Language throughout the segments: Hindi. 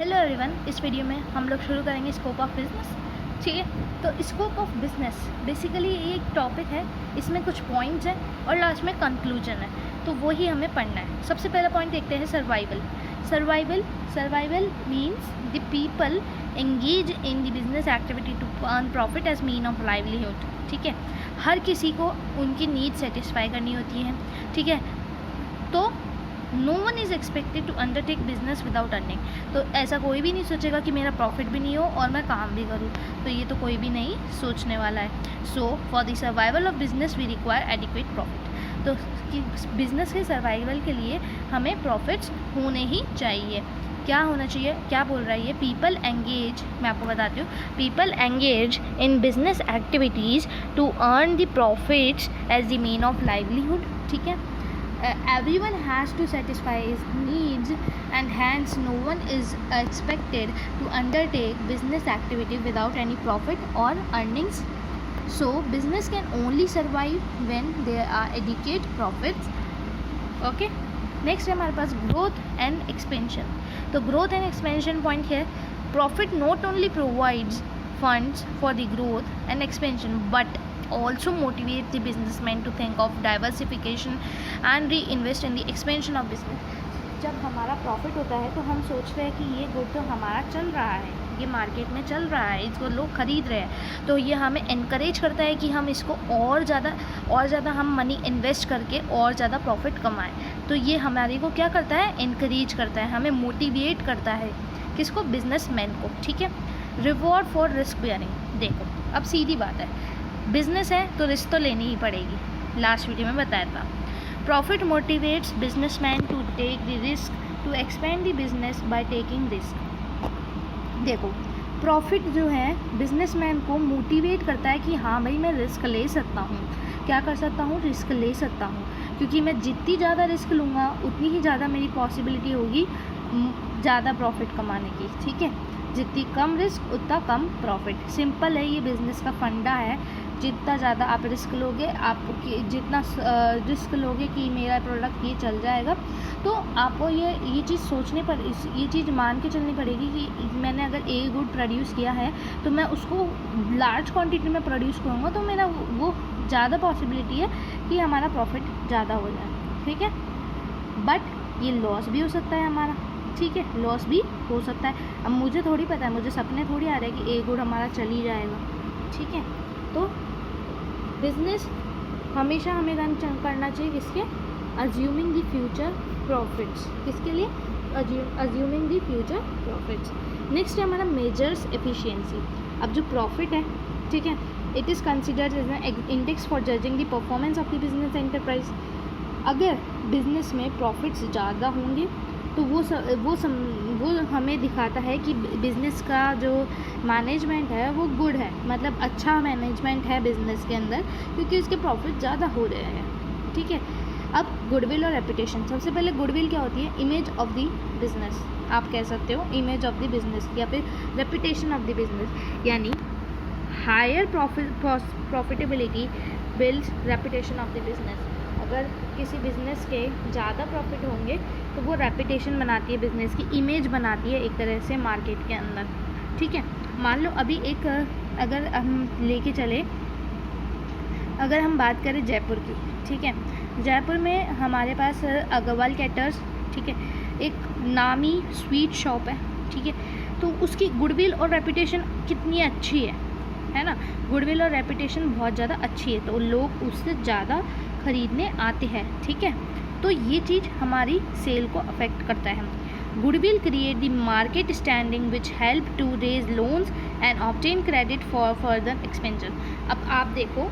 हेलो एवरीवन, इस वीडियो में हम लोग शुरू करेंगे स्कोप ऑफ बिजनेस। ठीक है, तो स्कोप ऑफ बिजनेस बेसिकली ये एक टॉपिक है, इसमें कुछ पॉइंट्स हैं और लास्ट में कंक्लूजन है, तो वही हमें पढ़ना है। सबसे पहला पॉइंट देखते हैं survival. Survival means the people engage in the business activity to earn profit as mean of livelihood. ठीक है, हर किसी को उनकी नीड सेटिस्फाई करनी होती है। ठीक है, तो no one is expected to undertake business without earning. तो ऐसा कोई भी नहीं सोचेगा कि मेरा प्रॉफिट भी नहीं हो और मैं काम भी करूँ, तो ये तो कोई भी नहीं सोचने वाला है। So for the survival of business we require adequate profit. तो बिजनेस के सर्वाइवल के लिए हमें प्रॉफिट्स होने ही चाहिए। क्या होना चाहिए, क्या बोल रहा है ये? पीपल एंगेज, मैं आपको बताती हूँ, people engage in business activities to earn the profits as the mean of livelihood. ठीक है, everyone has to satisfy his needs and hence no one is expected to undertake business activity without any profit or earnings. So business can only survive when there are adequate profits. Okay, next है हमारे पास growth and expansion. तो growth and expansion point है, profit not only provides funds for the growth and expansion but also motivate the businessman to think of diversification and reinvest in the expansion of business. जब हमारा प्रॉफिट होता है तो हम सोचते हैं कि ये गुड तो हमारा चल रहा है, ये मार्केट में चल रहा है, इसको लोग ख़रीद रहे हैं, तो ये हमें इनकरेज करता है कि हम इसको और ज़्यादा हम मनी इन्वेस्ट करके और ज़्यादा प्रॉफिट कमाएं। तो ये हमारे को क्या करता है? इनकरेज करता है, हमें मोटिवेट करता है। किसको? बिजनेसमैन को। ठीक है, रिवॉर्ड फॉर रिस्क बेयरिंग। देखो, अब सीधी बात है, बिजनेस है तो रिस्क तो लेनी ही पड़ेगी। लास्ट वीडियो में बताया था, profit motivates businessman to take the risk to expand the business by taking risk. देखो, प्रॉफिट जो है बिजनेसमैन को मोटिवेट करता है कि हाँ भाई मैं रिस्क ले सकता हूँ। क्या कर सकता हूँ? रिस्क ले सकता हूँ, क्योंकि मैं जितनी ज़्यादा रिस्क लूँगा उतनी ही ज़्यादा मेरी पॉसिबिलिटी होगी ज़्यादा प्रॉफिट कमाने की। ठीक है, जितनी कम रिस्क उतना कम प्रॉफिट। सिंपल है, ये बिज़नेस का फंडा है। जितना ज़्यादा आप रिस्क लोगे, आप जितना रिस्क लोगे कि मेरा प्रोडक्ट ये चल जाएगा, तो आपको ये चीज़ सोचने पर ये चीज़ मान के चलनी पड़ेगी कि मैंने अगर ए गुड प्रोड्यूस किया है तो मैं उसको लार्ज क्वांटिटी में प्रोड्यूस करूँगा, तो मेरा वो ज़्यादा पॉसिबिलिटी है कि हमारा प्रॉफिट ज़्यादा हो जाए। ठीक है, बट ये लॉस भी हो सकता है हमारा। ठीक है, लॉस भी हो सकता है। अब मुझे थोड़ी पता है, मुझे सपने थोड़ी आ रहे हैं कि ए गुड हमारा चल ही जाएगा। ठीक है, तो बिजनेस हमेशा हमें रन करना चाहिए किसके? Assuming the future profits. किसके लिए? Assuming the future profits. Next है हमारा मेजर्स एफिशिएंसी। अब जो प्रॉफिट है, ठीक है, it is considered as an index for judging the performance of the business enterprise. अगर बिजनेस में प्रॉफिट्स ज़्यादा होंगे तो वो हमें दिखाता है कि बिज़नेस का जो मैनेजमेंट है वो गुड है, मतलब अच्छा मैनेजमेंट है बिज़नेस के अंदर, क्योंकि उसके प्रॉफिट ज़्यादा हो रहे हैं। ठीक है, अब गुडविल और रेपुटेशन। सबसे पहले गुडविल क्या होती है? इमेज ऑफ द बिज़नेस, आप कह सकते हो इमेज ऑफ द बिज़नेस, या फिर रेपुटेशन ऑफ द बिज़नेस। यानी higher profitability builds reputation of the business. अगर किसी बिज़नेस के ज़्यादा प्रॉफिट होंगे तो वो रेपुटेशन बनाती है, बिज़नेस की इमेज बनाती है एक तरह से मार्केट के अंदर। ठीक है, मान लो अभी एक अगर हम लेके चले, अगर हम बात करें जयपुर की, ठीक है, जयपुर में हमारे पास अग्रवाल कैटर्स, ठीक है, एक नामी स्वीट शॉप है। ठीक है, तो उसकी गुडविल और रेपुटेशन कितनी अच्छी है ना? गुडविल और रेपुटेशन बहुत ज़्यादा अच्छी है, तो लोग उससे ज़्यादा ख़रीदने आते हैं। ठीक है, तो ये चीज़ हमारी सेल को अफेक्ट करता है। Goodwill create the market standing which help to raise loans and obtain credit for further expansion. अब आप देखो,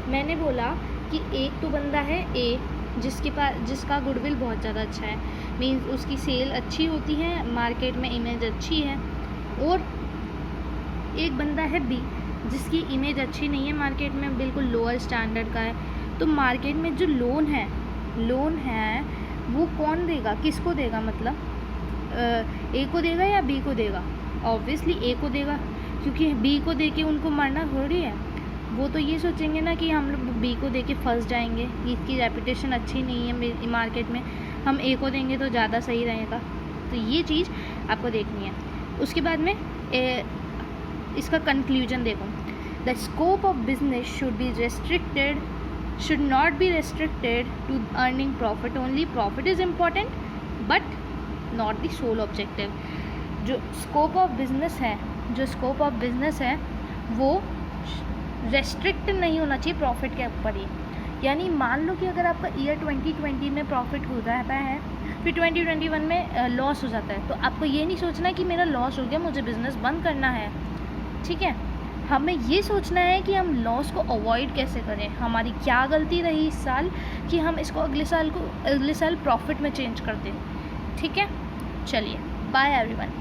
मैंने बोला कि एक तो बंदा है ए जिसका गुडविल बहुत ज़्यादा अच्छा है, मीन्स उसकी सेल अच्छी होती है, मार्केट में इमेज अच्छी है, और एक बंदा है बी जिसकी इमेज अच्छी नहीं है, मार्केट में बिल्कुल लोअर स्टैंडर्ड का है। तो मार्केट में जो लोन है वो कौन देगा? किसको देगा? मतलब ए को देगा या बी को देगा? ऑब्वियसली ए को देगा, क्योंकि बी को दे के उनको मरना थोड़ी है। वो तो ये सोचेंगे ना कि हम लोग बी को दे के फंस जाएंगे, इसकी रेपुटेशन अच्छी नहीं है मार्केट में, हम ए को देंगे तो ज़्यादा सही रहेगा। तो ये चीज़ आपको देखनी है। उसके बाद में इसका कंक्लूजन देखो, the scope of business should not be restricted to earning profit only. Profit is important but not the sole objective. जो स्कोप ऑफ बिज़नेस है वो रेस्ट्रिक्ट नहीं होना चाहिए प्रॉफिट के ऊपर ही। यानी मान लो कि अगर आपका ईयर 2020 में प्रॉफिट हो जाता है, फिर 2021 में लॉस हो जाता है, तो आपको ये नहीं सोचना है कि मेरा लॉस हो गया, मुझे बिज़नेस बंद करना है, ठीक है। हमें ये सोचना है कि हम लॉस को अवॉइड कैसे करें, हमारी क्या गलती रही इस साल कि हम इसको अगले साल प्रॉफिट में चेंज कर दें, ठीक है। चलिए, बाय एवरीवन।